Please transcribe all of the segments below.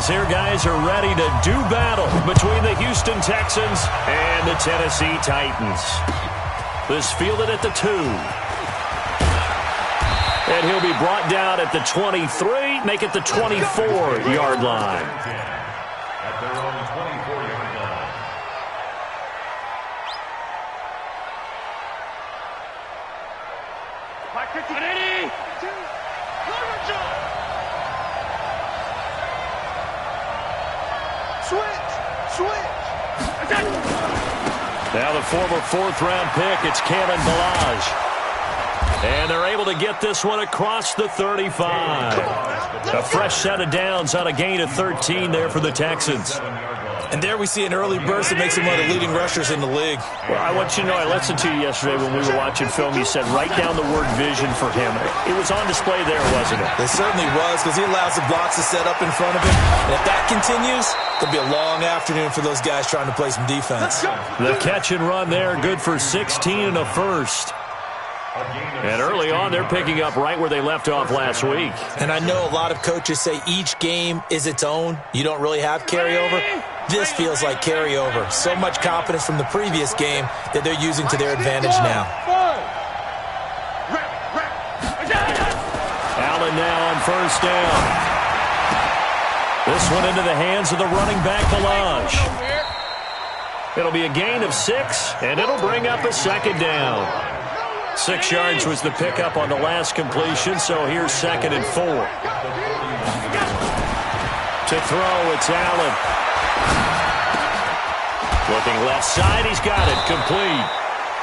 as their guys are ready to do battle between the Houston Texans and the Tennessee Titans. This fielded at the 2. And he'll be brought down at the 23, make it the 24-yard line. At their own 24-yard line. Now the former fourth-round pick, it's Kalen Ballage. And they're able to get this one across the 35. A fresh set of downs on a gain of 13 there for the Texans. And there we see an early burst that makes him one of the leading rushers in the league. Well, I want you to know, I listened to you yesterday when we were watching film. You said write down the word vision for him. It was on display there, wasn't it? It certainly was, because he allows the blocks to set up in front of him. And if that continues, it'll be a long afternoon for those guys trying to play some defense. The catch and run there, good for 16 and a first. And early on, they're picking up right where they left off last week. And I know a lot of coaches say each game is its own. You don't really have carryover. This feels like carryover. So much confidence from the previous game that they're using to their advantage now. Allen now on first down. This one into the hands of the running back, Ballage. It'll be a gain of 6, and it'll bring up a second down. 6 yards was the pickup on the last completion, so here's 2nd and 4. To throw, it's Allen. Looking left side, he's got it, complete.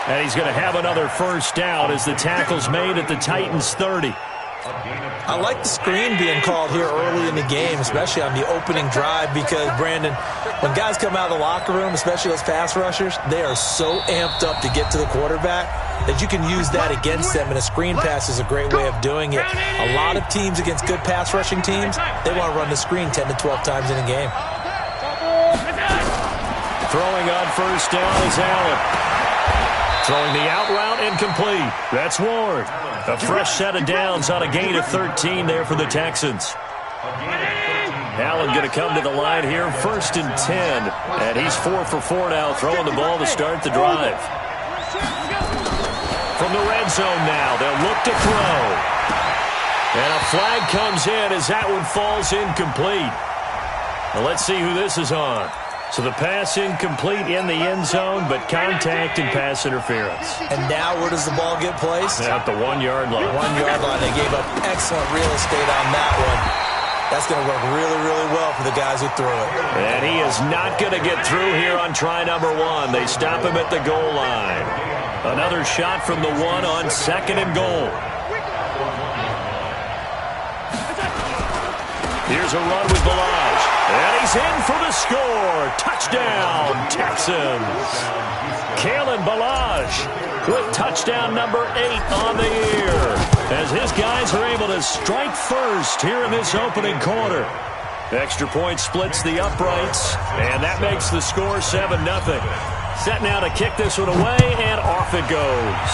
And he's going to have another first down as the tackle's made at the Titans' 30. I like the screen being called here early in the game, especially on the opening drive, because, Brandon, when guys come out of the locker room, especially those pass rushers, they are so amped up to get to the quarterback that you can use that against them, and a screen pass is a great way of doing it. A lot of teams against good pass rushing teams, they want to run the screen 10 to 12 times in a game. Throwing on first down is Allen. Throwing the out route, incomplete. That's Ward. A fresh set of downs on a gain of 13 there for the Texans. Allen going to come to the line here, 1st and 10. And he's 4 for 4 now, throwing the ball to start the drive. From the red zone now, they'll look to throw. And a flag comes in as that one falls incomplete. Now let's see who this is on. So the pass incomplete in the end zone, but contact and pass interference. And now where does the ball get placed? At the 1-yard line. 1-yard line. They gave up excellent real estate on that one. That's going to work really, really well for the guys who threw it. And he is not going to get through here on try number 1. They stop him at the goal line. Another shot from the 1 on 2nd and goal. Here's a run with Ballage. And he's in for the score. Touchdown, Texans. Kalen Ballage with touchdown number 8 on the year, as his guys are able to strike first here in this opening quarter. Extra point splits the uprights, and that makes the score 7-0. Set now to kick this one away, and off it goes.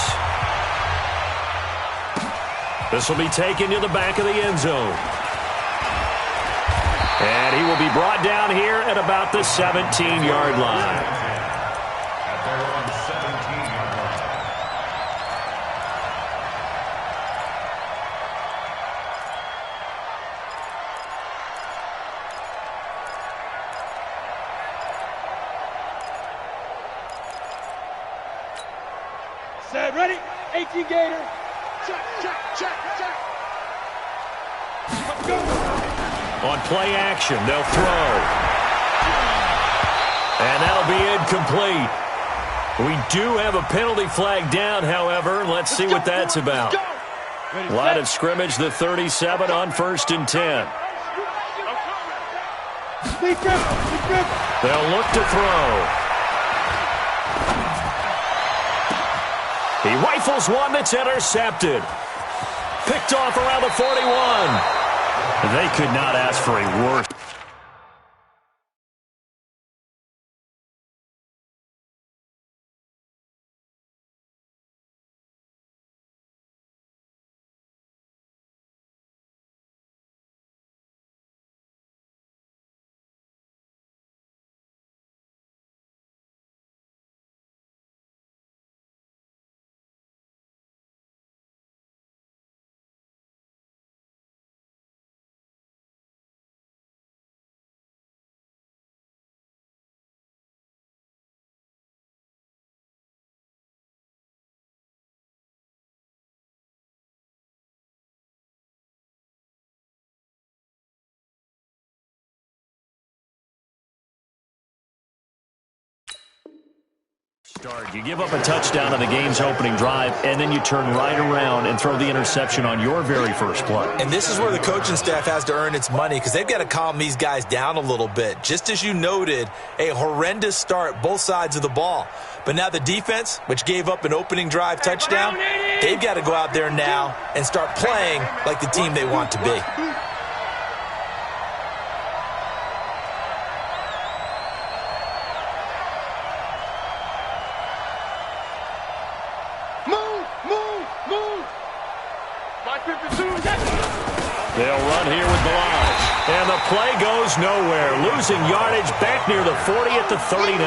This will be taken to the back of the end zone. And he will be brought down here at about the 17-yard line. At their own 17-yard line. Set, ready? 18 Gator. Check, check, check, check. Let's go. On play action, they'll throw. And that'll be incomplete. We do have a penalty flag down, however. Let's see what that's about. Line of scrimmage, the 37 on 1st and 10. They'll look to throw. He rifles one that's intercepted. Picked off around the 41. They could not ask for a worse You give up a touchdown on the game's opening drive, and then you turn right around and throw the interception on your very first play. And this is where the coaching staff has to earn its money because they've got to calm these guys down a little bit. Just as you noted, a horrendous start both sides of the ball. But now the defense, which gave up an opening drive touchdown, they've got to go out there now and start playing like the team they want to be. They'll run here with Balaj. And the play goes nowhere. Losing yardage back near the 40 at the 39.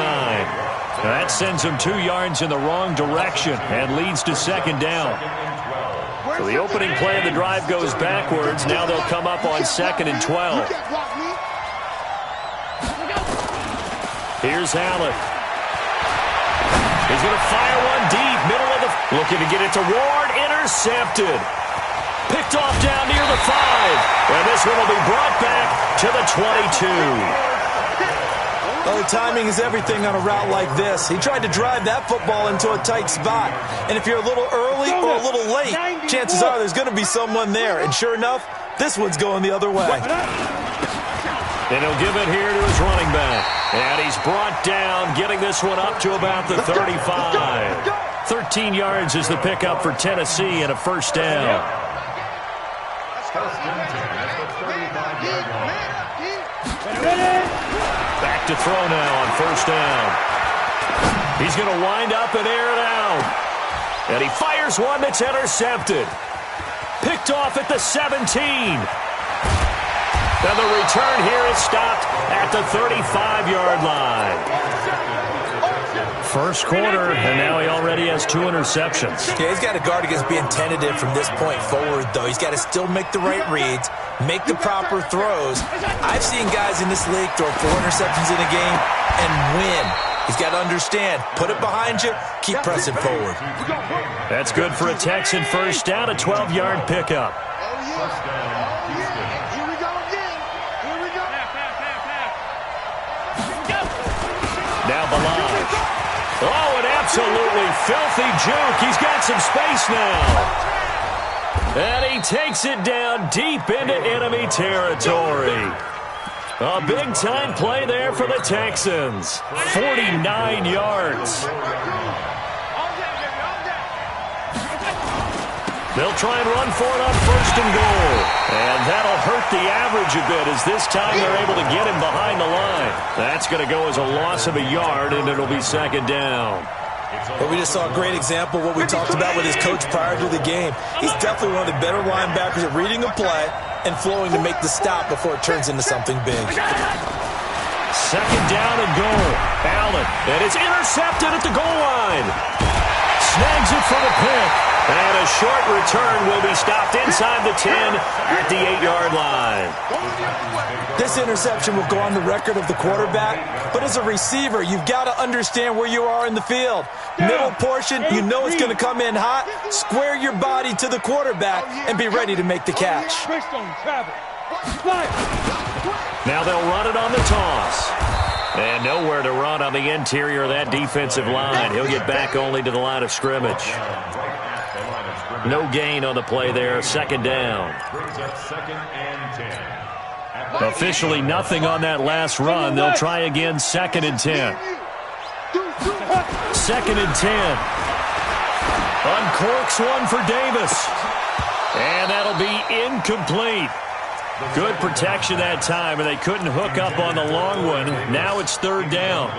That sends them 2 yards in the wrong direction and leads to second down. So the opening play of the drive goes backwards. Now they'll come up on 2nd and 12. Here's Allen. He's going to fire one deep. Middle of the... Looking to get it to Ward. Intercepted. Picked off down near the 5. And this one will be brought back to the 22. Well, the timing is everything on a route like this. He tried to drive that football into a tight spot. And if you're a little early or a little late, chances are there's going to be someone there. And sure enough, this one's going the other way. And he'll give it here to his running back. And he's brought down, getting this one up to about the 35. 13 yards is the pickup for Tennessee and a first down. Back to throw now on first down. He's going to wind up and air it out. And he fires one that's intercepted. Picked off at the 17. And the return here is stopped at the 35-yard line. First quarter, and now he already has 2 interceptions. Yeah, he's got to guard against being tentative from this point forward, though. He's got to still make the right reads, make the proper throws. I've seen guys in this league throw 4 interceptions in a game and win. He's got to understand, put it behind you, keep pressing forward. That's good for a Texan first down, a 12-yard pickup. Now Balaj. Oh, an absolutely filthy juke. He's got some space now. And he takes it down deep into enemy territory. A big-time play there for the Texans. 49 yards. They'll try and run for it on first and goal. And that'll hurt the average a bit as this time they're able to get him behind the line. That's going to go as a loss of a yard, and it'll be second down. Well, we just saw a great example of what we talked about with his coach prior to the game. He's definitely one of the better linebackers at reading a play and flowing to make the stop before it turns into something big. Second down and goal. Allen, and it's intercepted at the goal line. Snags it for the pick. And a short return will be stopped inside the 10 at the 8-yard line. This interception will go on the record of the quarterback, but as a receiver, you've got to understand where you are in the field. Middle portion, you know it's going to come in hot. Square your body to the quarterback and be ready to make the catch. Now they'll run it on the toss. And nowhere to run on the interior of that defensive line. He'll get back only to the line of scrimmage. No gain on the play there. Second down. Officially nothing on that last run. They'll try again. 2nd and 10. 2nd and 10. Uncorks one for Davis. And that'll be incomplete. Good protection that time, and they couldn't hook up on the long one. Now it's 3rd down.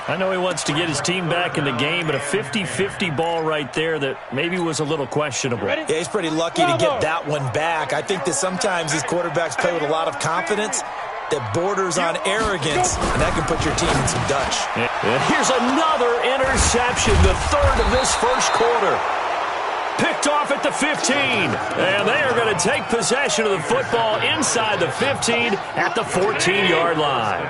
I know he wants to get his team back in the game, but a 50-50 ball right there that maybe was a little questionable. Yeah, he's pretty lucky to get that one back. I think that sometimes these quarterbacks play with a lot of confidence that borders on arrogance, and that can put your team in some Dutch. And here's another interception, the 3rd of this first quarter. Picked off at the 15, and they are going to take possession of the football inside the 15 at the 14-yard line.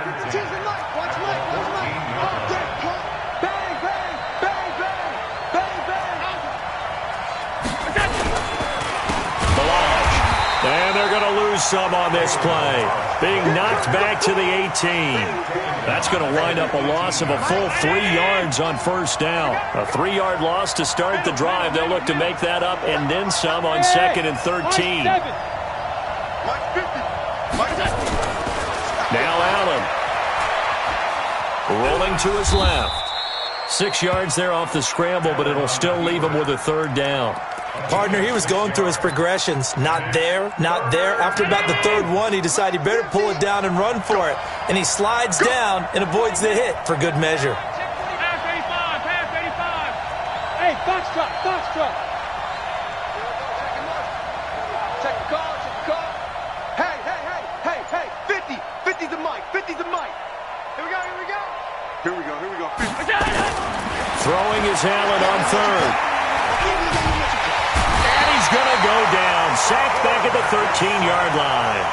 And they're going to lose some on this play. being knocked back to the 18. That's going to wind up a loss of a full 3 yards on first down. A 3-yard loss to start the drive. They'll look to make that up and then some on 2nd and 13. Now Allen. Rolling to his left. 6 yards there off the scramble, but it'll still leave him with a 3rd down. Partner, he was going through his progressions. Not there, not there. After about the 3rd one, he decided he better pull it down and run for it. And he slides down and avoids the hit for good measure. Pass 85, pass 85. Hey, foxtrot, foxtrot. Check the call, check the call. Hey, 50's the mic, 50's the mic. Here we go. Throwing his Allen on 3rd. And he's going to go down. Sacked back at the 13-yard line.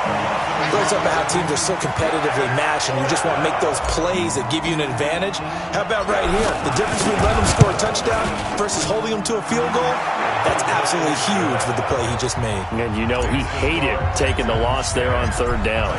Goes up about how teams are so competitively matched and you just want to make those plays that give you an advantage. How about right here? The difference between letting them score a touchdown versus holding them to a field goal, that's absolutely huge with the play he just made. And you know he hated taking the loss there on 3rd down.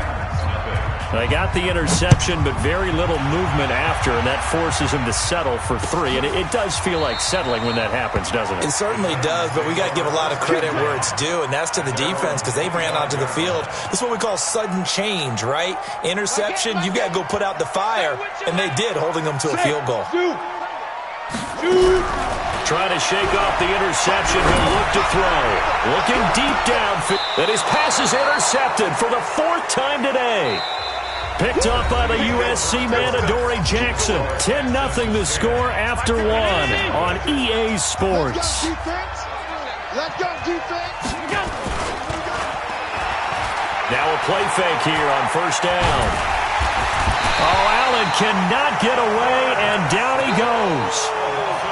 They got the interception, but very little movement after, and that forces him to settle for 3. And it does feel like settling when that happens, doesn't it? It certainly does, but we got to give a lot of credit where it's due, and that's to the defense because they ran onto the field. This is what we call sudden change, right? Interception, you got to go put out the fire, and they did, holding them to a field goal. Trying to shake off the interception. He'll look to throw. Looking deep downfield. And his pass is intercepted for the 4th time today. Picked up by the USC man, Adoree Jackson. 10-0 the score after 1 on EA Sports. Let's go, defense. Now a play fake here on 1st down. Oh, Allen cannot get away, and down he goes.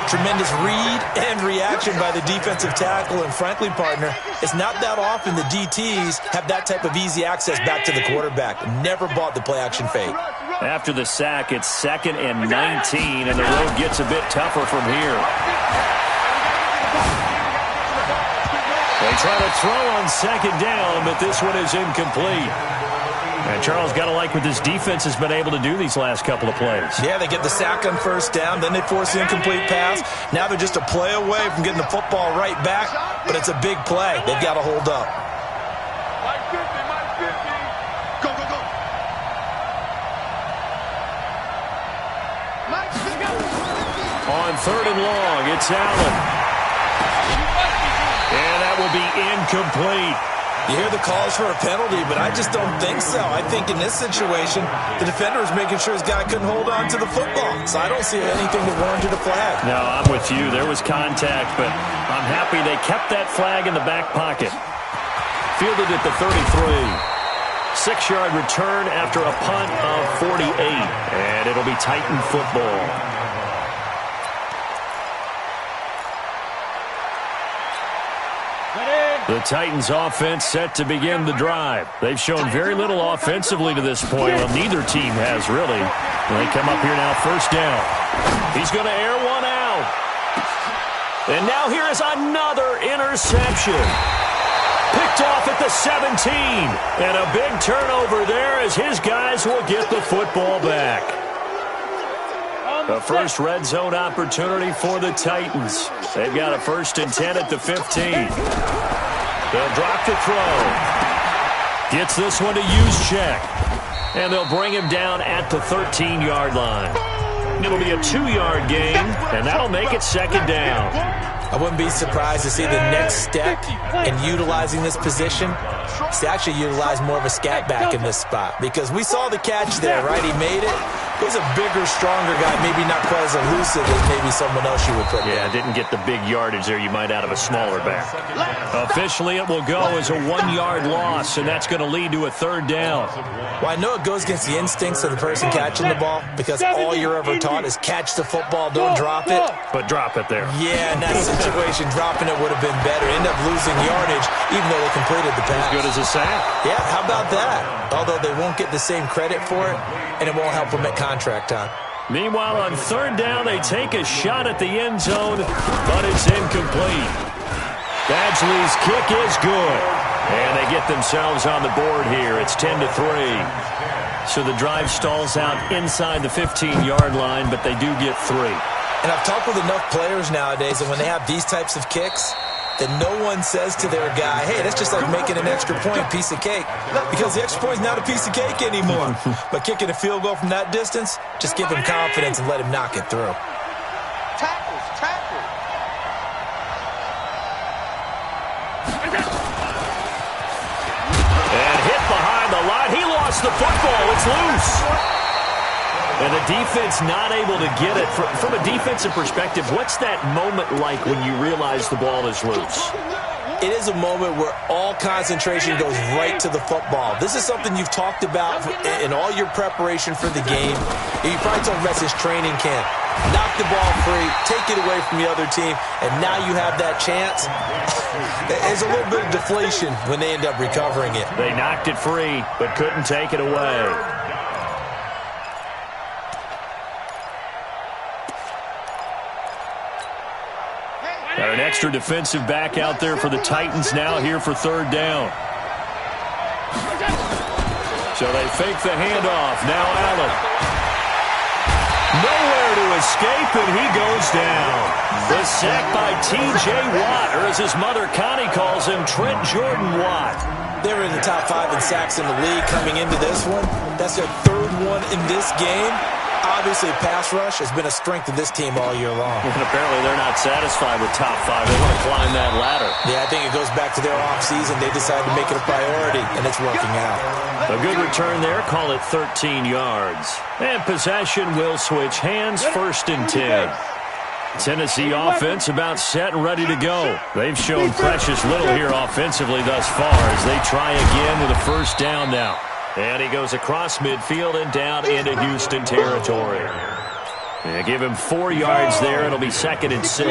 Tremendous read and reaction by the defensive tackle, and frankly, partner, it's not that often the DTs have that type of easy access back to the quarterback. Never bought the play-action fake. After the sack, it's 2nd and 19, and the road gets a bit tougher from here. They try to throw on 2nd down, but this one is incomplete. And Charles, got to like what this defense has been able to do these last couple of plays. Yeah, they get the sack on 1st down, then they force the incomplete pass. Now they're just a play away from getting the football right back, but it's a big play. They've got to hold up. Go, go, go. On 3rd and long, it's Allen. And that will be incomplete. You hear the calls for a penalty, but I just don't think so. I think in this situation, the defender was making sure his guy couldn't hold on to the football. So I don't see anything that warranted a flag. No, I'm with you. There was contact, but I'm happy they kept that flag in the back pocket. Fielded at the 33. 6-yard return after a punt of 48. And it'll be Titan football. The Titans offense set to begin the drive. They've shown very little offensively to this point. Well, neither team has really. They come up here now, 1st down. He's going to air one out. And now here is another interception. Picked off at the 17. And a big turnover there as his guys will get the football back. The first red zone opportunity for the Titans. They've got a 1st and 10 at the 15. They'll drop the throw. Gets this one to Juszczyk. And they'll bring him down at the 13-yard line. It'll be a 2-yard gain, and that'll make it 2nd down. I wouldn't be surprised to see the next step in utilizing this position. He's actually utilized more of a scat back in this spot because we saw the catch there, right? He made it. He's a bigger, stronger guy, maybe not quite as elusive as maybe someone else you would put there. Yeah, didn't get the big yardage there you might out of a smaller back. Officially, it will go as a 1-yard loss, and that's going to lead to a 3rd down. Well, I know it goes against the instincts of the person catching the ball because all you're ever taught is catch the football, don't drop it. But drop it there. Yeah, in that situation, dropping it would have been better. End up losing yardage, even though they completed the pass. As good as a sack. Yeah, how about that? Although they won't get the same credit for it, and it won't help them at contract time. Meanwhile, on 3rd down, they take a shot at the end zone, but it's incomplete. Badgley's kick is good. And they get themselves on the board here. It's 10-3. So the drive stalls out inside the 15-yard line, but they do get 3. And I've talked with enough players nowadays, and when they have these types of kicks, then no one says to their guy, hey, that's just like making an extra point, piece of cake. Because the extra point is not a piece of cake anymore. But kicking a field goal from that distance, just give him confidence and let him knock it through. And hit behind the line. He lost the football. It's loose. And the defense not able to get it. From a defensive perspective, what's that moment like when you realize the ball is loose? It is a moment where all concentration goes right to the football. This is something you've talked about in all your preparation for the game. You probably talked about since training camp. Knock the ball free, take it away from the other team, and now you have that chance. There's a little bit of deflation when they end up recovering it. They knocked it free, but couldn't take it away. Got an extra defensive back out there for the Titans now here for third down. So they fake the handoff. Now Allen. Nowhere to escape, and he goes down. The sack by T.J. Watt, or as his mother Connie calls him, Trent Jordan Watt. They were in the top 5 in sacks in the league coming into this one. That's their third one in this game. Obviously, pass rush has been a strength of this team all year long. And apparently they're not satisfied with top 5. They want to climb that ladder. Yeah, I think it goes back to their offseason. They decided to make it a priority, and it's working out. A good return there. Call it 13 yards. And possession will switch hands, 1st and 10. Tennessee offense about set and ready to go. They've shown precious little here offensively thus far as they try again with a first down now. And he goes across midfield and down into Houston territory. Yeah, give him 4 yards there. It'll be 2nd and 6.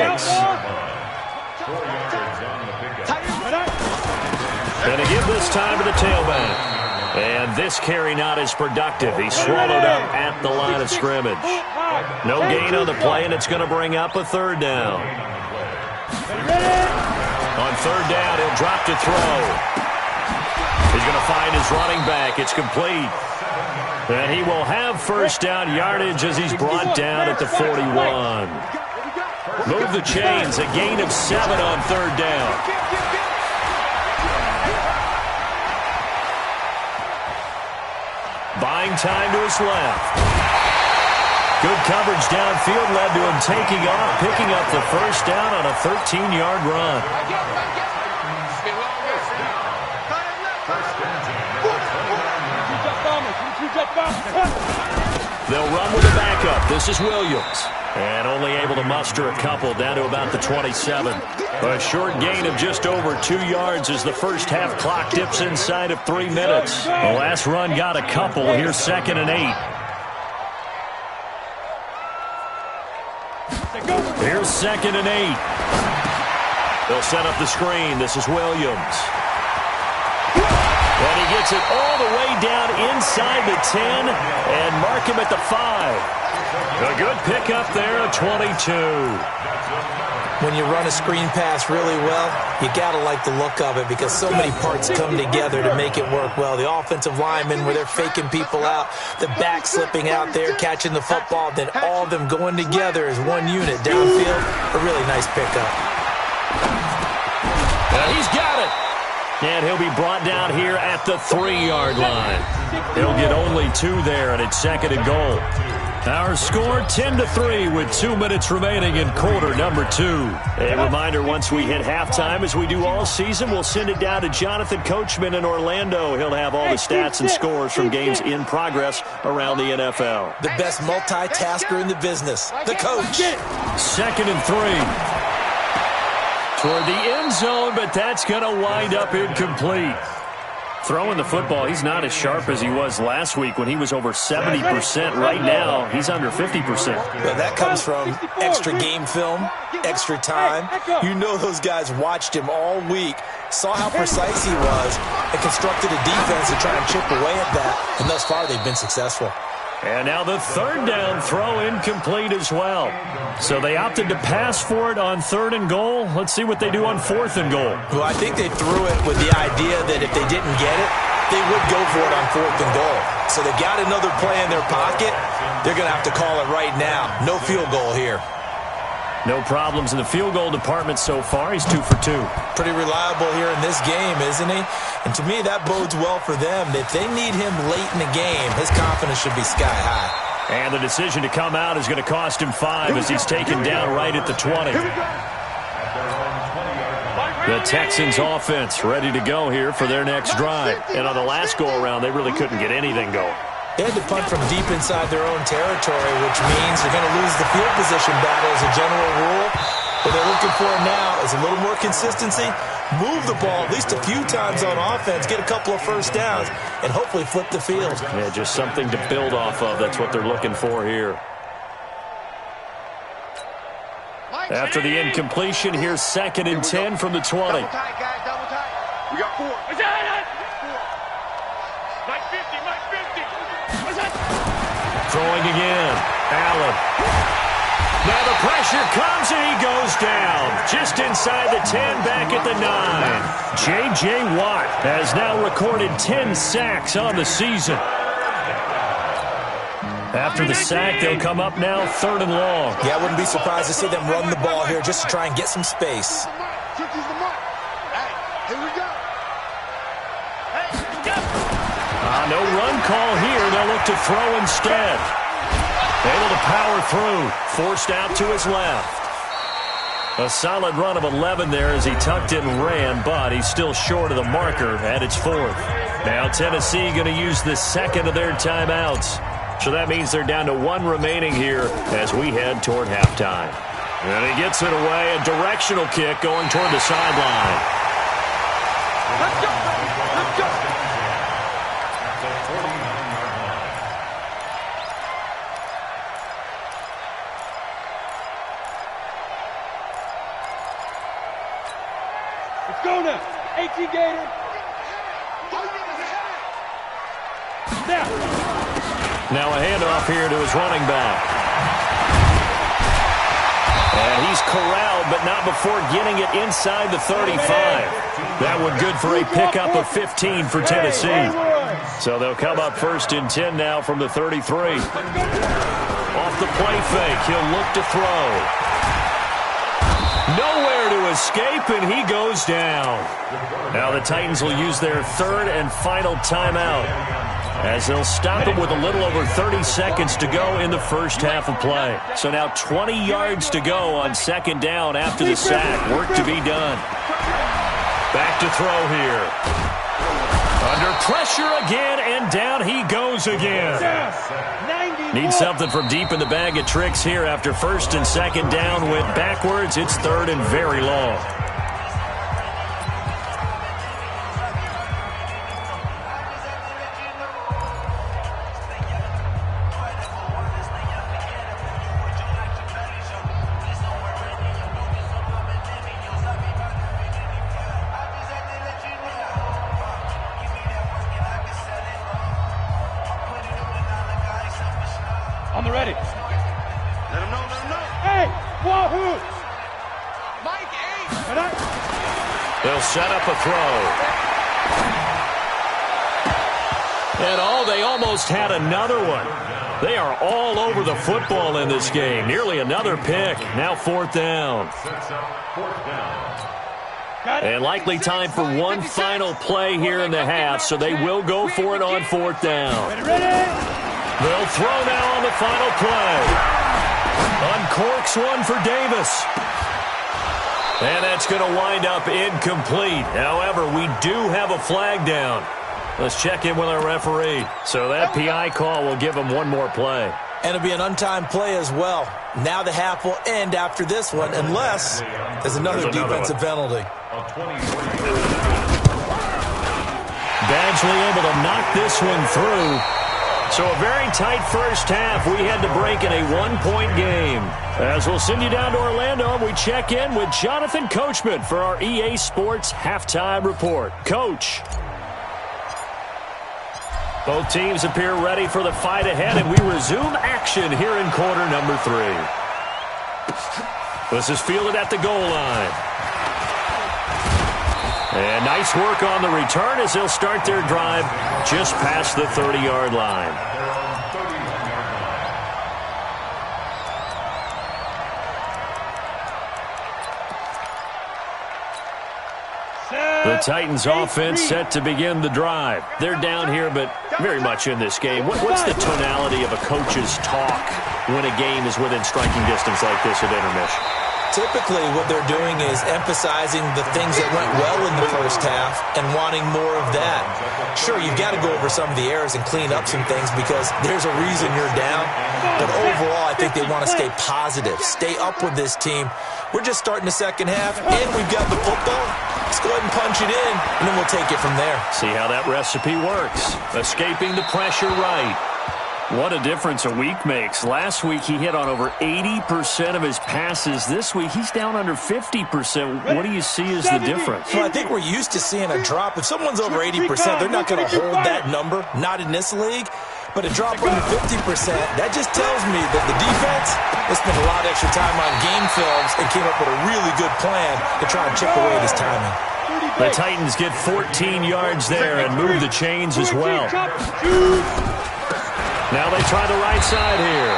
And a give this time to the tailback. And this carry not as productive. He's swallowed up at the line of scrimmage. No gain on the play, and it's going to bring up a third down. On third down, he'll drop to throw. He's going to find his running back. It's complete. And he will have first down yardage as he's brought down at the 41. Move the chains. A gain of 7 on third down. Buying time to his left. Good coverage downfield led to him taking off, picking up the first down on a 13-yard run. They'll run with a backup. This is Williams. And only able to muster a couple down to about the 27. A short gain of just over 2 yards as the first half clock dips inside of 3 minutes. The last run got a couple. Here's 2nd and 8. Here's 2nd and 8. They'll set up the screen. This is Williams. And he gets it all the way down inside the 10 and mark him at the 5. A good pickup there, a 22. When you run a screen pass really well, you got to like the look of it because so many parts come together to make it work well. The offensive linemen where they're faking people out, the back slipping out there, catching the football, then all of them going together as one unit downfield. A really nice pickup. He's got it. And he'll be brought down here at the 3-yard line. He'll get only 2 there, and it's 2nd and goal. Our score 10-3 with 2 minutes remaining in quarter number 2. A reminder, once we hit halftime, as we do all season, we'll send it down to Jonathan Coachman in Orlando. He'll have all the stats and scores from games in progress around the NFL. The best multitasker in the business, the coach. 2nd and 3. Toward the end zone, but that's going to wind up incomplete. Throwing the football, he's not as sharp as he was last week when he was over 70%. Right now, he's under 50%. Well, that comes from extra game film, extra time. You know those guys watched him all week, saw how precise he was, and constructed a defense to try and chip away at that. And thus far, they've been successful. And now the third down throw incomplete as well. So they opted to pass for it on 3rd and goal. Let's see what they do on 4th and goal. Well, I think they threw it with the idea that if they didn't get it, they would go for it on 4th and goal. So they got another play in their pocket. They're going to have to call it right now. No field goal here. No problems in the field goal department so far. He's 2 for 2. Pretty reliable here in this game, isn't he? And to me, that bodes well for them. If they need him late in the game, his confidence should be sky high. And the decision to come out is going to cost him 5 as he's taken down right at the 20. The Texans offense ready to go here for their next drive. And on the last go-around, they really couldn't get anything going. They had to punt from deep inside their own territory, which means they're going to lose the field position battle as a general rule. What they're looking for now is a little more consistency, move the ball at least a few times on offense, get a couple of first downs, and hopefully flip the field. Yeah, just something to build off of. That's what they're looking for here. After the incompletion, here's 2nd and 10 from the 20. Double tight, guys, double tight. We got 4. Throwing again. Allen. Now the pressure comes and he goes down. Just inside the 10, back at the 9. J.J. Watt has now recorded 10 sacks on the season. After the sack, they'll come up now 3rd and long. Yeah, I wouldn't be surprised to see them run the ball here just to try and get some space. No run call here. They'll look to throw instead. Able to power through. Forced out to his left. A solid run of 11 there as he tucked in and ran, but he's still short of the marker at its 4th. Now Tennessee going to use the 2nd of their timeouts. So that means they're down to 1 remaining here as we head toward halftime. And he gets it away. A directional kick going toward the sideline. Let's go, let's go. Go now. 18 Gator. Now a handoff here to his running back. And he's corralled, but not before getting it inside the 35. That one good for a pickup of 15 for Tennessee. So they'll come up 1st and 10 now from the 33. Off the play fake, he'll look to throw. Nowhere to escape, and he goes down. Now the Titans will use their 3rd and final timeout as they'll stop him with a little over 30 seconds to go in the first half of play. So now 20 yards to go on 2nd down after the sack. Work to be done. Back to throw here. Under pressure again, and down he goes again. Needs something from deep in the bag of tricks here after 1st and 2nd down. Went backwards. It's 3rd and very long. On the ready. Let him know, let him know. Hey, wahoo! Mike, 8. They'll set up a throw. And they almost had another one. They are all over the football in this game. Nearly another pick. Now 4th down. And likely time for one final play here in the half, so they will go for it on 4th down. They'll throw now on the final play. Uncorks one for Davis. And that's going to wind up incomplete. However, we do have a flag down. Let's check in with our referee. So that PI call will give him one more play. And it'll be an untimed play as well. Now the half will end after this one, unless there's another defensive penalty. Badgley able to knock this one through. So a very tight first half. We had to break in a one-point game. As we'll send you down to Orlando, we check in with Jonathan Coachman for our EA Sports Halftime Report. Coach. Both teams appear ready for the fight ahead, and we resume action here in quarter number 3. This is fielded at the goal line. And nice work on the return as they'll start their drive just past the 30-yard line. The Titans offense set to begin the drive. They're down here, but very much in this game. What's the tonality of a coach's talk when a game is within striking distance like this at intermission? Typically, what they're doing is emphasizing the things that went well in the first half and wanting more of that. Sure, you've got to go over some of the errors and clean up some things because there's a reason you're down. But overall, I think they want to stay positive, stay up with this team. We're just starting the second half, and we've got the football. Let's go ahead and punch it in, and then we'll take it from there. See how that recipe works. Escaping the pressure right. What a difference a week makes. Last week, he hit on over 80% of his passes. This week, he's down under 50%. What do you see as the difference? Well, I think we're used to seeing a drop. If someone's over 80%, they're not going to hold that number, not in this league. But a drop under 50%, that just tells me that the defense has spent a lot of extra time on game films and came up with a really good plan to try and chip away at his timing. The Titans get 14 yards there and move the chains as well. Now they try the right side here.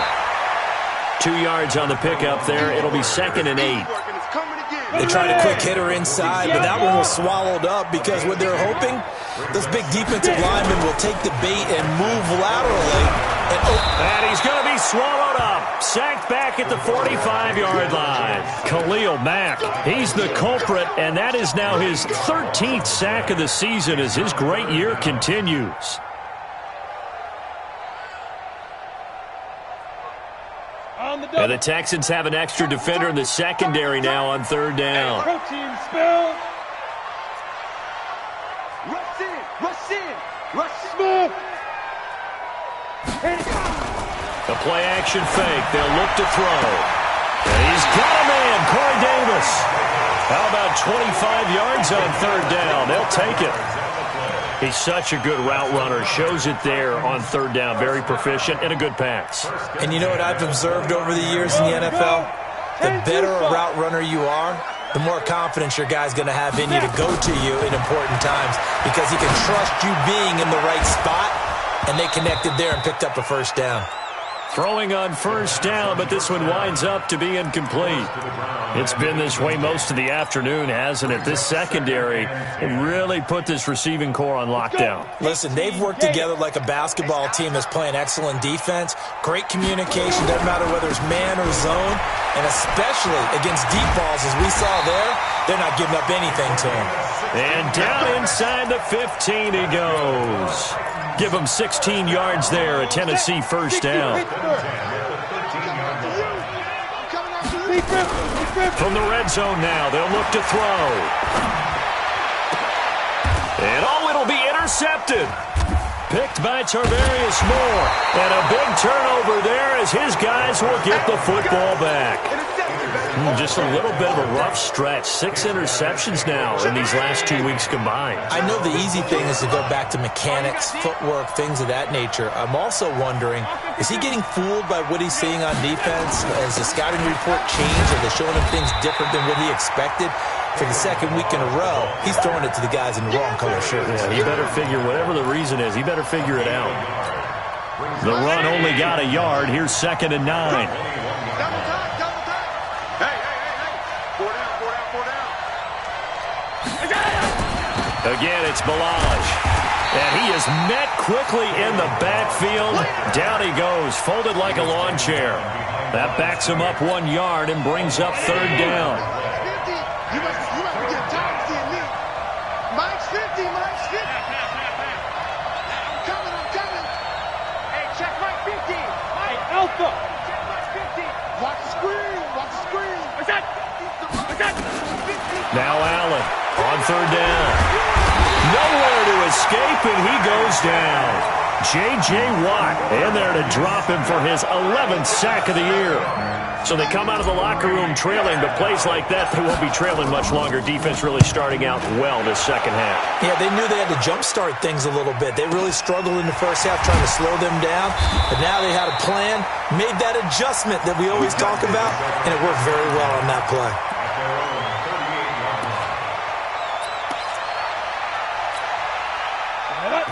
2 yards on the pickup there. It'll be 2nd and 8. They tried a quick hitter inside, but that one was swallowed up because what they're hoping, those big defensive linemen will take the bait and move laterally. And he's going to be swallowed up. Sacked back at the 45-yard line. Khalil Mack, he's the culprit, and that is now his 13th sack of the season as his great year continues. And the Texans have an extra defender in the secondary now on 3rd down. Protein spill. Rush in, rush in, rush Smith. A play-action fake. They'll look to throw. And he's got a man, Corey Davis. How about 25 yards on 3rd down? They'll take it. He's such a good route runner. Shows it there on 3rd down. Very proficient and a good pass. And you know what I've observed over the years in the NFL? The better a route runner you are, the more confidence your guy's going to have in you to go to you in important times because he can trust you being in the right spot, and they connected there and picked up a 1st down. Throwing on 1st down, but this one winds up to be incomplete. It's been this way most of the afternoon, hasn't it? This secondary really put this receiving core on lockdown. Listen, they've worked together like a basketball team that's playing excellent defense. Great communication, doesn't matter whether it's man or zone, and especially against deep balls as we saw there, they're not giving up anything to him. And down inside the 15 he goes. Give him 16 yards there, a Tennessee 1st down. From the red zone now, they'll look to throw. And it'll be intercepted. Picked by Tarvarius Moore. And a big turnover there as his guys will get the football back. Just a little bit of a rough stretch. 6 interceptions now in these last 2 weeks combined. I know the easy thing is to go back to mechanics, footwork, things of that nature. I'm also wondering, is he getting fooled by what he's seeing on defense? Has the scouting report changed? Are they showing him things different than what he expected? For the 2nd week in a row, he's throwing it to the guys in the wrong color shirts. Yeah, he better figure, whatever the reason is, he better figure it out. The run only got a yard. Here's 2nd and 9. Again, it's Balaj. And he is met quickly in the backfield. Down he goes, folded like a lawn chair. That backs him up 1 yard and brings up 3rd down. You must get time to see me. Mike's 50, Mike's 50. I'm coming. Hey, check Mike 50. Hey, Alpha. Check Mike 50. Watch the screen. What's that? Now Allen on 3rd down. Nowhere to escape, and he goes down. J.J. Watt in there to drop him for his 11th sack of the year. So they come out of the locker room trailing, but plays like that, they won't be trailing much longer. Defense really starting out well this second half. Yeah, they knew they had to jumpstart things a little bit. They really struggled in the first half trying to slow them down, but now they had a plan, made that adjustment that we always talk about, and it worked very well on that play.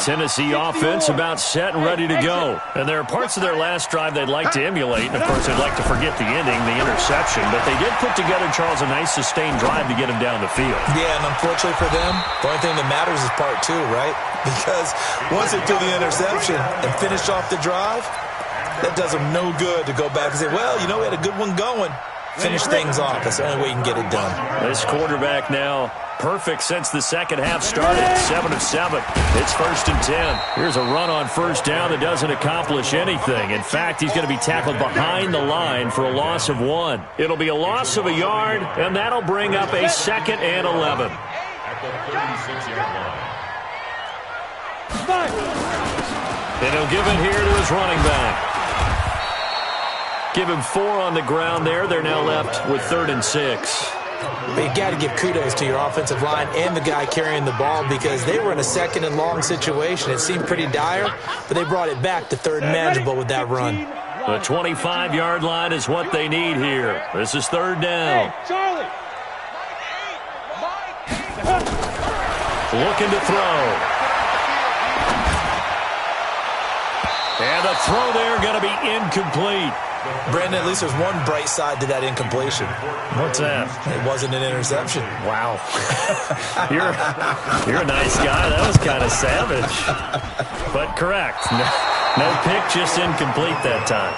Tennessee offense about set and ready to go. And there are parts of their last drive they'd like to emulate. And, of course, they'd like to forget the ending, the interception. But they did put together, Charles, a nice sustained drive to get him down the field. Yeah, and unfortunately for them, the only thing that matters is part two, right? Because once they do the interception and finish off the drive, that does them no good to go back and say, well, you know, we had a good one going. Finish things off. That's the only way you can get it done. This quarterback now perfect since the second half started. 7 of 7. It's 1st and 10. Here's a run on first down that doesn't accomplish anything. In fact, he's going to be tackled behind the line for a loss of 1. It'll be a loss of a yard, and that'll bring up a 2nd and 11. At the 36-yard line. And he'll give it here to his running back. Give him 4 on the ground there. They're now left with 3rd and 6. But you got to give kudos to your offensive line and the guy carrying the ball because they were in a 2nd and long situation. It seemed pretty dire, but they brought it back to 3rd and manageable with that run. The 25-yard line is what they need here. This is 3rd down. Hey, Charlie. Looking to throw. And the throw there going to be incomplete. Brandon, at least there's one bright side to that incompletion. What's that? It wasn't an interception. Wow. You're a nice guy. That was kind of savage. But correct. No pick, just incomplete that time.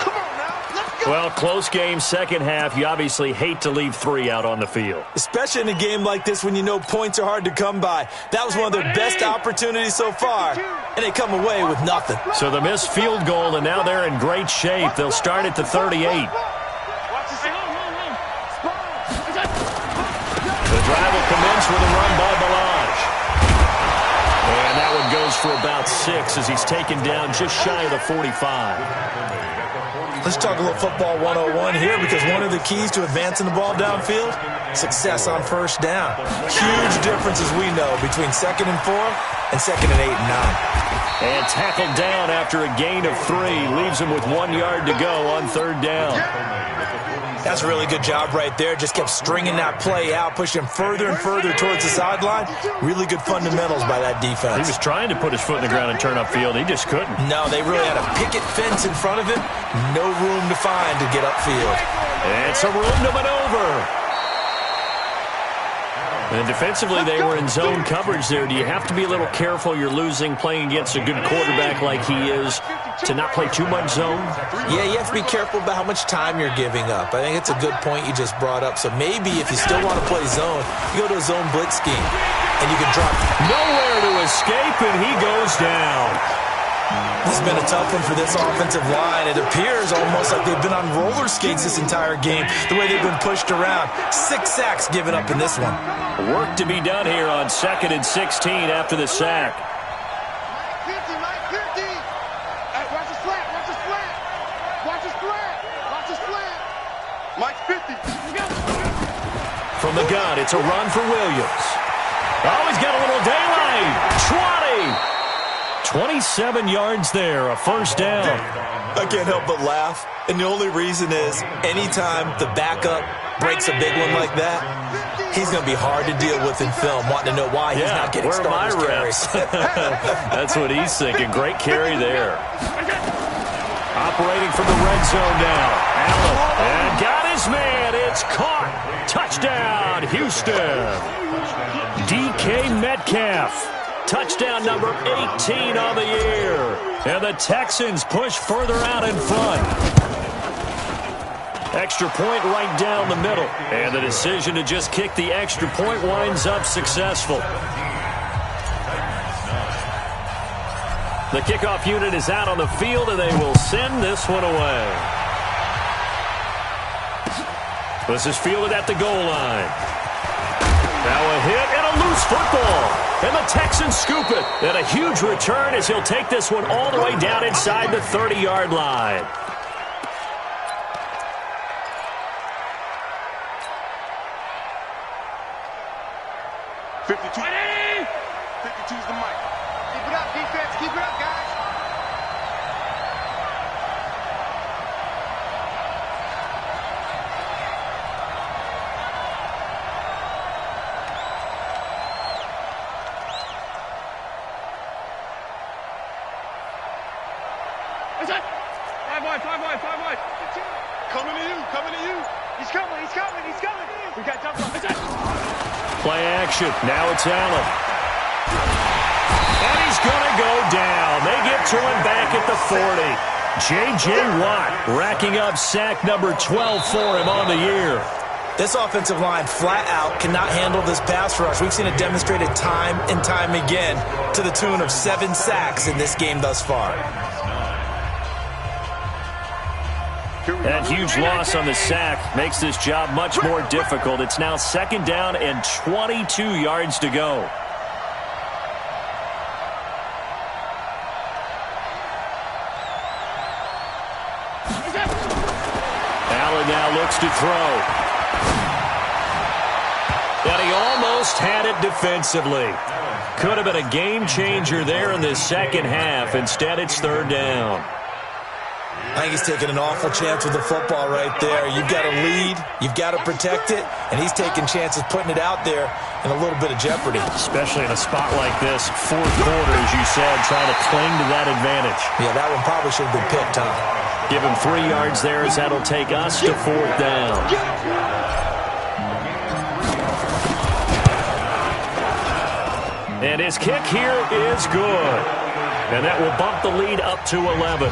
Well, close game, second half. You obviously hate to leave 3 out on the field. Especially in a game like this when you know points are hard to come by. That was one of their best opportunities so far, and they come away with nothing. So the missed field goal, and now they're in great shape. They'll start at the 38. The drive will commence with a run by Balaj. And that one goes for about 6 as he's taken down just shy of the 45. Let's talk a little football 101 here because one of the keys to advancing the ball downfield, success on first down. Huge difference, as we know, between 2nd and 4 and 2nd and 8 and 9. And tackled down after a gain of 3. Leaves him with 1 yard to go on 3rd down. That's a really good job right there. Just kept stringing that play out, pushing him further and further towards the sideline. Really good fundamentals by that defense. He was trying to put his foot in the ground and turn upfield. He just couldn't. No, they really had a picket fence in front of him. No room to find to get upfield. And some room to maneuver. And defensively, they were in zone coverage there. Do you have to be a little careful? You're losing playing against a good quarterback like he is to not play too much zone? Yeah, you have to be careful about how much time you're giving up. I think it's a good point you just brought up. So maybe if you still want to play zone, you go to a zone blitz scheme, and you can drop. Nowhere to escape, and he goes down. This has been a tough one for this offensive line. It appears almost like they've been on roller skates this entire game, the way they've been pushed around. 6 sacks given up in this one. Work to be done here on 2nd and 16 after the sack. Mike 50. Hey, watch his flat. Mike 50. From the gun, it's a run for Williams. Oh, he's got a little daylight. 20. 27 yards there, a first down. I can't help but laugh. And the only reason is anytime the backup breaks a big one like that, he's going to be hard to deal with in film, wanting to know why he's not getting starters carries. That's what he's thinking. Great carry there. Operating from the red zone now. Allen. And got his man. It's caught. Touchdown, Houston. DK Metcalf. Touchdown number 18 on the year. And the Texans push further out in front. Extra point right down the middle. And the decision to just kick the extra point winds up successful. The kickoff unit is out on the field, and they will send this one away. This is fielded at the goal line. Now a hit and a loose football. And the Texans scoop it. And a huge return as he'll take this one all the way down inside the 30-yard line. wide. Coming to you, coming to you. He's coming. We got jump on. Play action. Now it's Allen. And he's going to go down. They get to him back at the 40. J.J. Watt racking up sack number 12 for him on the year. This offensive line flat out cannot handle this pass rush. We've seen it demonstrated time and time again to the tune of 7 sacks in this game thus far. That huge loss on the sack makes this job much more difficult. It's now 2nd down and 22 yards to go. Allen now looks to throw. And he almost had it defensively. Could have been a game changer there in the second half. Instead, it's 3rd down. I think he's taking an awful chance with the football right there. You've got to lead, you've got to protect it, and he's taking chances putting it out there in a little bit of jeopardy. Especially in a spot like this, 4th quarter, as you said, trying to cling to that advantage. Yeah, that one probably should have been picked, huh? Give him 3 yards there as that'll take us to 4th down. And his kick here is good. And that will bump the lead up to 11.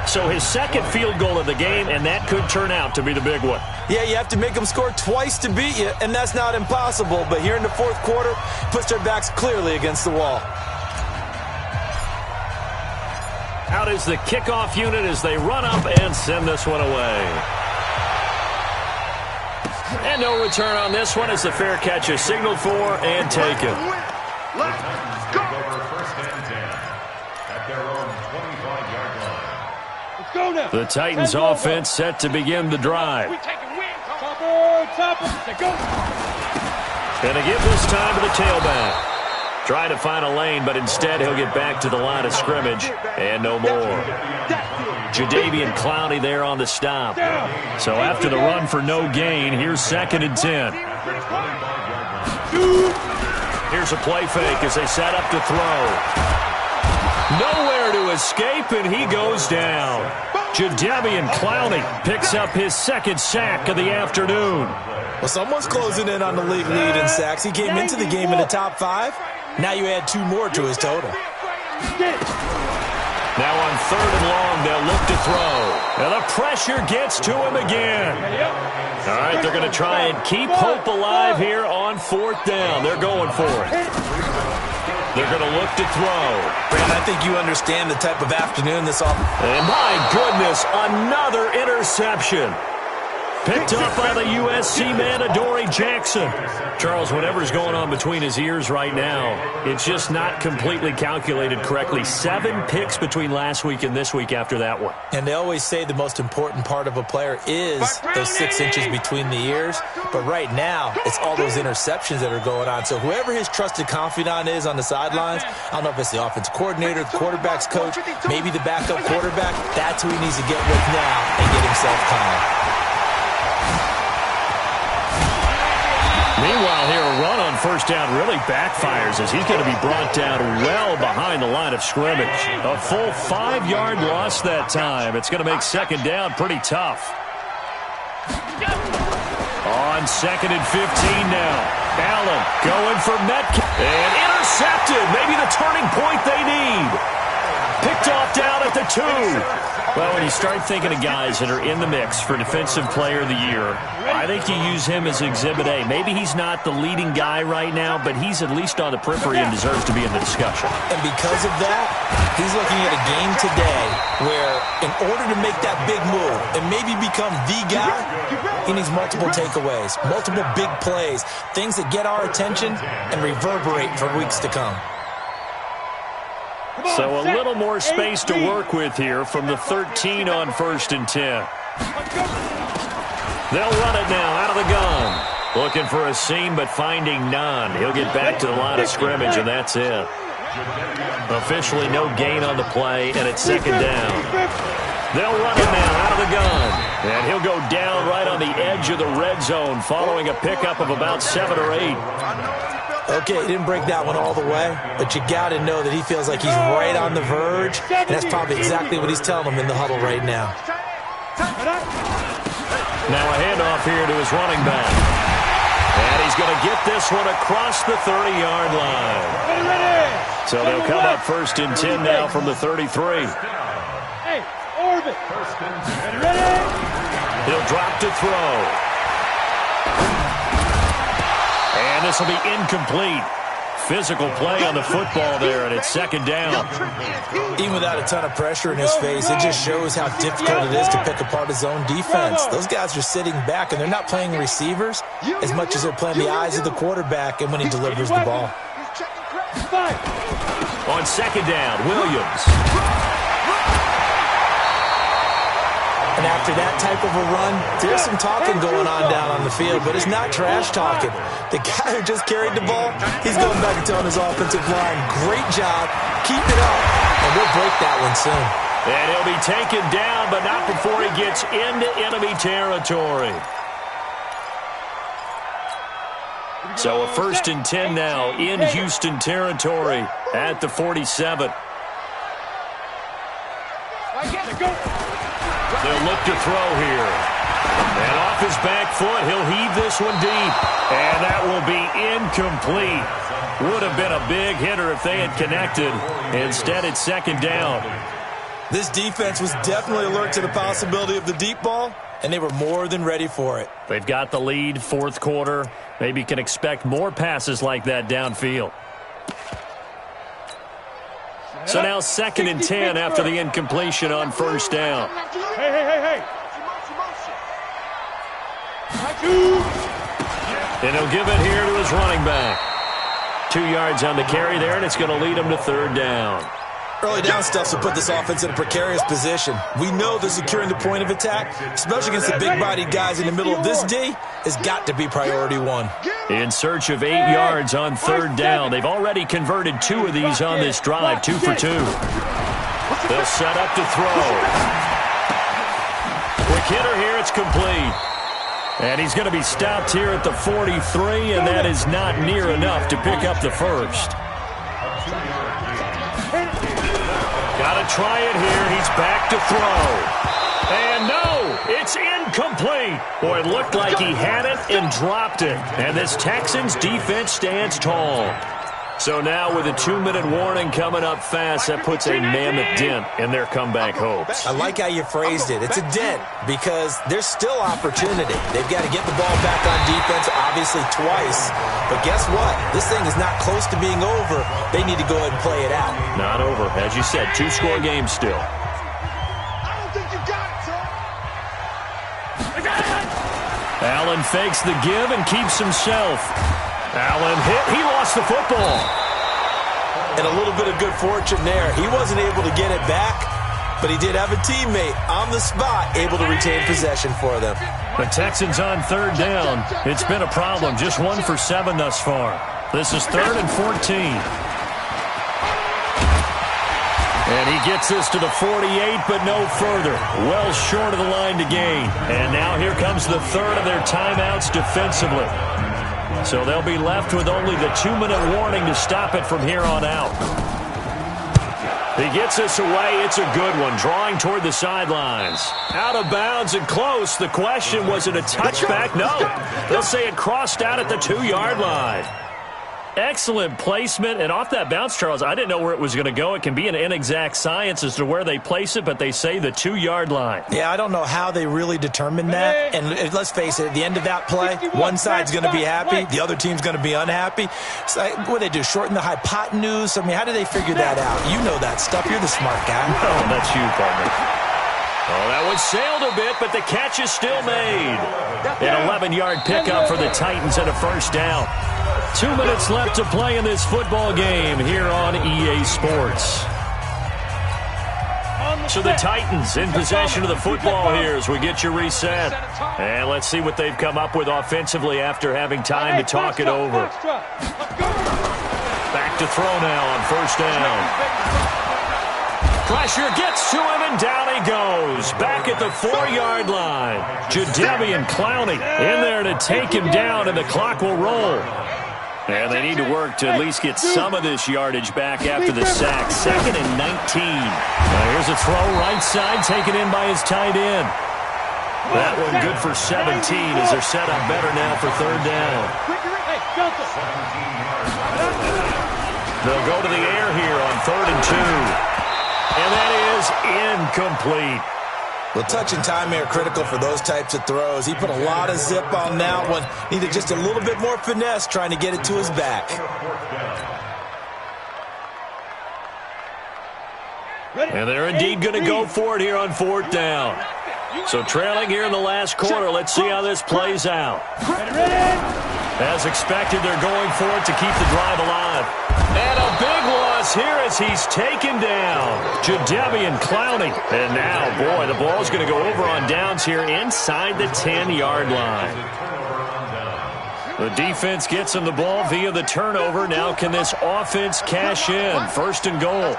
So his 2nd field goal of the game, and that could turn out to be the big one. Yeah, you have to make them score twice to beat you, and that's not impossible. But here in the 4th quarter, puts their backs clearly against the wall. Out is the kickoff unit as they run up and send this one away. And no return on this one as the fair catch is signaled for and taken. Let's go. Over 1st and 10 at their own 25-yard line. Let's go now. The Titans offense set to begin the drive. We taking win. Topper. Go. And to give this time to the tailback. Try to find a lane, but instead he'll get back to the line of scrimmage. And no more. Jadeveon Clowney there on the stop. So after the run for no gain, here's 2nd and 10. Here's a play fake as they set up to throw. Nowhere to escape, and he goes down. Jadeveon Clowney picks up his 2nd sack of the afternoon. Well, someone's closing in on the league lead in sacks. He came into the game in the top 5. Now you add 2 more to his total. Now on 3rd and long, they'll look to throw. And the pressure gets to him again. All right, they're going to try and keep hope alive here on 4th down. They're going for it. They're going to look to throw. Brandon, I think you understand the type of afternoon this offense. And my goodness, another interception. Picked up by the USC man, Adoree Jackson. Charles, whatever's going on between his ears right now, it's just not completely calculated correctly. 7 picks between last week and this week after that one. And they always say the most important part of a player is those 6 inches between the ears. But right now, it's all those interceptions that are going on. So whoever his trusted confidant is on the sidelines, I don't know if it's the offensive coordinator, the quarterback's coach, maybe the backup quarterback, that's who he needs to get with now and get himself calm. Meanwhile, here, a run on 1st down really backfires as he's going to be brought down well behind the line of scrimmage. A full 5-yard loss that time. It's going to make 2nd down pretty tough. On 2nd and 15 now. Allen going for Metcalf. And intercepted. Maybe the turning point they need. Picked off down at the 2. Well, when you start thinking of guys that are in the mix for Defensive Player of the Year, I think you use him as Exhibit A. Maybe he's not the leading guy right now, but he's at least on the periphery and deserves to be in the discussion. And because of that, he's looking at a game today where in order to make that big move and maybe become the guy, he needs multiple takeaways, multiple big plays, things that get our attention and reverberate for weeks to come. So a little more space to work with here from the 13 on 1st and 10. They'll run it now out of the gun. Looking for a seam, but finding none. He'll get back to the line of scrimmage, and that's it. Officially no gain on the play, and it's 2nd down. They'll run it now out of the gun. And he'll go down right on the edge of the red zone following a pickup of about 7 or 8. Okay, he didn't break that one all the way, but you got to know that he feels like he's right on the verge, and that's probably exactly what he's telling them in the huddle right now. Now a handoff here to his running back. And he's going to get this one across the 30-yard line. So they'll come up 1st and 10 now from the 33. Hey, orbit. Ready? He'll drop to throw. And this will be incomplete. Physical play on the football there, and it's 2nd down. Even without a ton of pressure in his face, it just shows how difficult it is to pick apart his own defense. Those guys are sitting back, and they're not playing receivers as much as they're playing the eyes of the quarterback and when he delivers the ball. On 2nd down, Williams. And after that type of a run, there's some talking going on down on the field, but it's not trash talking. The guy who just carried the ball, he's going back and telling his offensive line, great job, keep it up, and we'll break that one soon. And he'll be taken down, but not before he gets into enemy territory. So a 1st and 10 now in Houston territory at the 47. They'll look to throw here. And off his back foot, he'll heave this one deep. And that will be incomplete. Would have been a big hitter if they had connected. Instead, it's 2nd down. This defense was definitely alert to the possibility of the deep ball, and they were more than ready for it. They've got the lead, 4th quarter. Maybe you can expect more passes like that downfield. So now 2nd and 10 after the incompletion on 1st down. Hey. And he'll give it here to his running back. 2 yards on the carry there, and it's going to lead him to 3rd down. Early down stuff will put this offense in a precarious position. We know that securing the point of attack, especially against the big-bodied guys in the middle of this D, has got to be priority 1. In search of 8 yards on 3rd down. They've already converted 2 of these on this drive, 2 for 2. They'll set up to throw. Quick hitter here, it's complete. And he's going to be stopped here at the 43, and that is not near enough to pick up the first. Got to try it here. He's back to throw. And no, it's incomplete. Boy, it looked like he had it and dropped it. And this Texans defense stands tall. So now with a 2-minute warning coming up fast, that puts a mammoth dent in their comeback hopes. I like how you phrased it. It's a dent because there's still opportunity. They've got to get the ball back on defense, obviously twice. But guess what? This thing is not close to being over. They need to go ahead and play it out. Not over. As you said, 2-score game still. I don't think you got it, son. Allen fakes the give and keeps himself. Allen hit. He lost the football. And a little bit of good fortune there. He wasn't able to get it back, but he did have a teammate on the spot able to retain possession for them. The Texans on 3rd down. It's been a problem. Just 1 for 7 thus far. This is 3rd and 14. And he gets this to the 48, but no further. Well short of the line to gain. And now here comes the 3rd of their timeouts defensively. So they'll be left with only the 2-minute warning to stop it from here on out. He gets this away. It's a good one. Drawing toward the sidelines. Out of bounds and close. The question, was it a touchback? No. They'll say it crossed out at the 2-yard line. Excellent placement. And off that bounce, Charles, I didn't know where it was going to go. It can be an inexact science as to where they place it, but they say the 2-yard line. Yeah, I don't know how they really determined that. And let's face it, at the end of that play, one side's going to be happy, the other team's going to be unhappy. So what do they do, shorten the hypotenuse? I mean, how do they figure that out? You know that stuff. You're the smart guy. Oh, that's you, partner. Oh, that one sailed a bit, but the catch is still made. An 11-yard pickup for the Titans and a 1st down. 2 minutes left to play in this football game here on EA Sports. So the Titans in possession of the football here as we get you reset. And let's see what they've come up with offensively after having time to talk it over. Back to throw now on 1st down. Pressure gets to him, and down he goes. Back at the 4-yard line. Jadeveon Clowney in there to take him down, and the clock will roll. And they need to work to at least get some of this yardage back after the sack. 2nd and 19. Now here's a throw right side taken in by his tight end. That one good for 17 as they're set up better now for 3rd down. They'll go to the air here on 3rd and 2. And that is incomplete. Well, touch and time are critical for those types of throws. He put a lot of zip on that one. Needed just a little bit more finesse trying to get it to his back. And they're indeed going to go for it here on 4th down. So trailing here in the last quarter. Let's see how this plays out. As expected, they're going for it to keep the drive alive. And a big loss here as he's taken down. Jadeveon Clowney. And now, boy, the ball's going to go over on downs here inside the 10-yard line. The defense gets him the ball via the turnover. Now can this offense cash in? 1st and goal.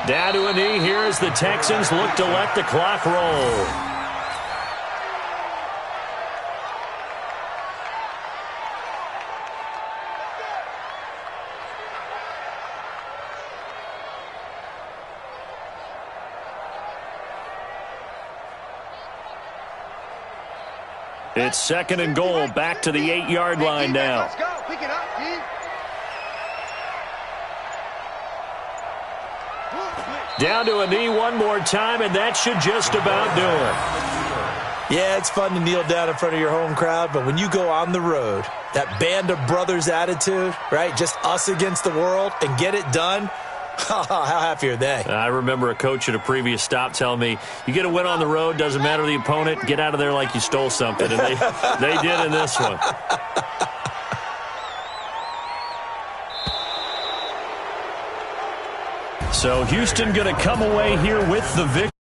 Down to a knee here as the Texans look to let the clock roll. It's 2nd and goal, back to the 8-yard line now. Let's go. Pick it up, Steve. Down to a knee one more time, and that should just about do it. Yeah, it's fun to kneel down in front of your home crowd, but when you go on the road, that band of brothers attitude, right, just us against the world, and get it done, how happy are they? I remember a coach at a previous stop telling me, you get a win on the road, doesn't matter the opponent, get out of there like you stole something, and they did in this one. So Houston going to come away here with the victory.